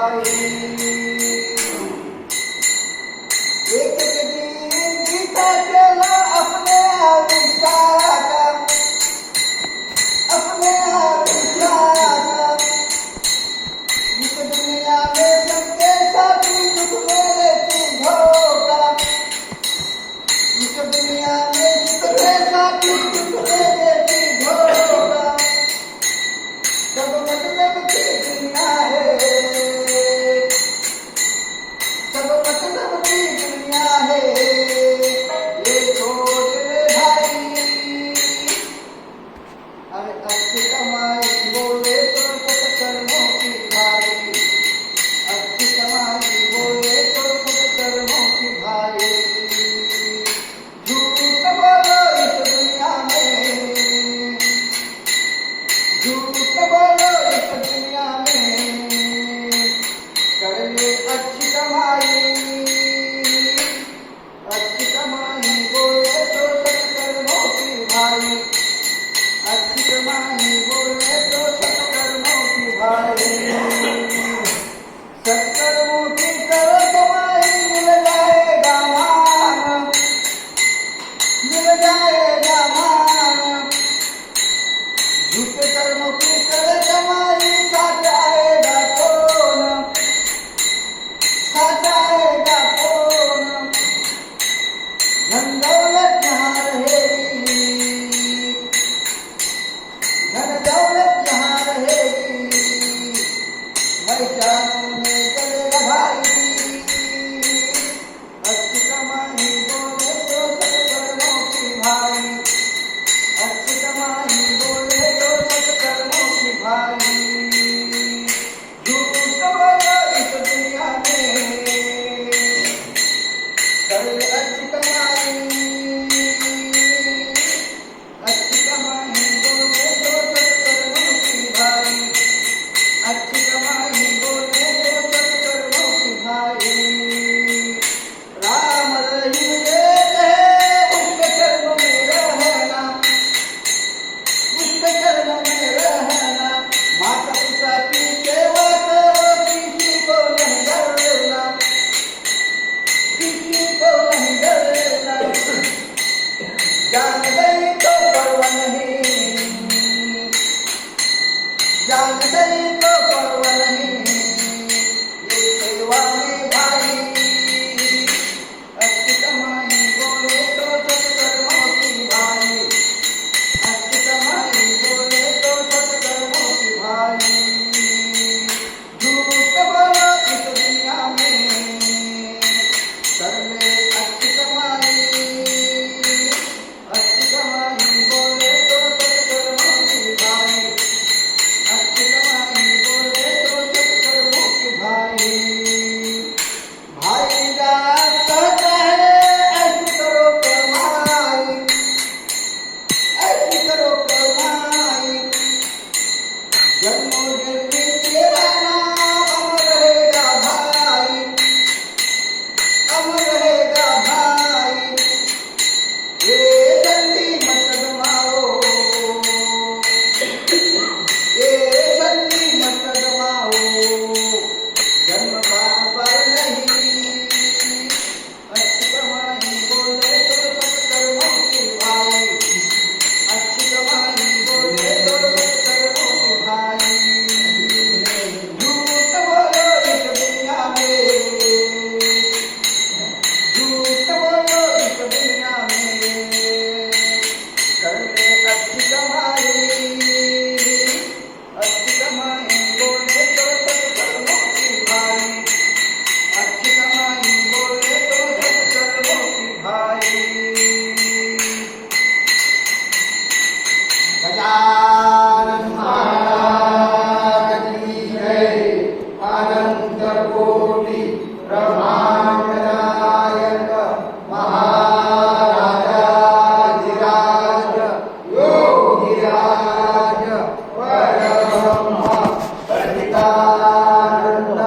भाई। एक दिन बीता चला अपने आविष्कार का, अपने आविष्कार का। इस दुनिया में सबके साथी दुख में लेती धोखा, इस दुनिया में सबके साथी दुख में लेती धोखा। सब मतलब की दुनिया है, सब मतलब की दुनिया है। ये सोच ले भाई, अरे अच्छी कमाई बोले तो सत्कर्मों की भाई, अच्छी कमाई बोले तो सत्कर्मों की भाई। झूठ बोलो इस दुनिया में, झूठ बोलो इस दुनिया में, कर ले अच्छी कमाई, अच्छी कमाई बोले तो सत्कर्मों की भाई, अच्छी कमाई बोले तो सत्कर्मों की भाई। सत्कर्मों की करो कमाई, मिल जाएगा मान, मिल जाएगा मान। झूठे कर्मों की करे कमाई, साथ आएगा कौन, साथ आएगा कौन। धन दौलत यहाँ रहेगी, धन दौलत यहाँ रहेगी, मैदानों में चलेगा भाई। अच्छी कमाई बोले तो सत्कर्मों की भाई, अच्छी कमाई बोले तो सत्कर्मों की भाई। झूठ बोलो इस दुनिया में, कर ले अच्छी कमाई, अच्छी कमाई बोले तो सत्कर्मों की भाई, अच्छी कमाई बोले तो सत्कर्मों की भाई। राम रहीम एक है, उसके चरणों में रहना, उसके चरणों में रहना। माता पिता की सेवा करो, किसी को नहीं डरना, किसी को नहीं डरना। जान गई तो परवाह नहीं, जान गई तो परवाह नहीं। ये सेवा में भाई, अच्छी कमाई बोले तो सत्कर्मों की भाई, अच्छी कमाई बोले तो सत्कर्मों की भाई। झूठ बोलो इस दुनिया में, कर ले अच्छी कमाई, अच्छी कमाई बोले तो सत्कर्मों की भाई, अच्छी कमाई बोले तो सत्कर्मों की भाई। भाई जान कहता है ऐसी करो कमाई, ऐसी करो कमाई। जन्मों जन्मी तेरा नाम अमर रहेगा भाई, अमर रहेगा भाई। ये जल्दी मत गवाओ, ये जल्दी मत गवाओ। जन्म बार नहीं, अच्छी कमाई बोले तो सत्कर्मों की भाई, अच्छी कमाई बोले तो सत्कर्मों की भाई। झूठ बोलो इस दुनिया में, झूठ बोलो इस दुनिया में, कर ले अच्छी कमाई, अच्छी कमाई बोले तो सत्कर्मों की भाई, अच्छी कमाई बोले तो सत्कर्मों की भाई। गजानन महाराज की जय। अनंत कोटि ब्रह्मांड नायक महाराजाधिराज योगिराज परब्रह्म सच्चिदानंद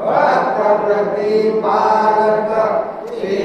भक्त प्रतिपालक श्री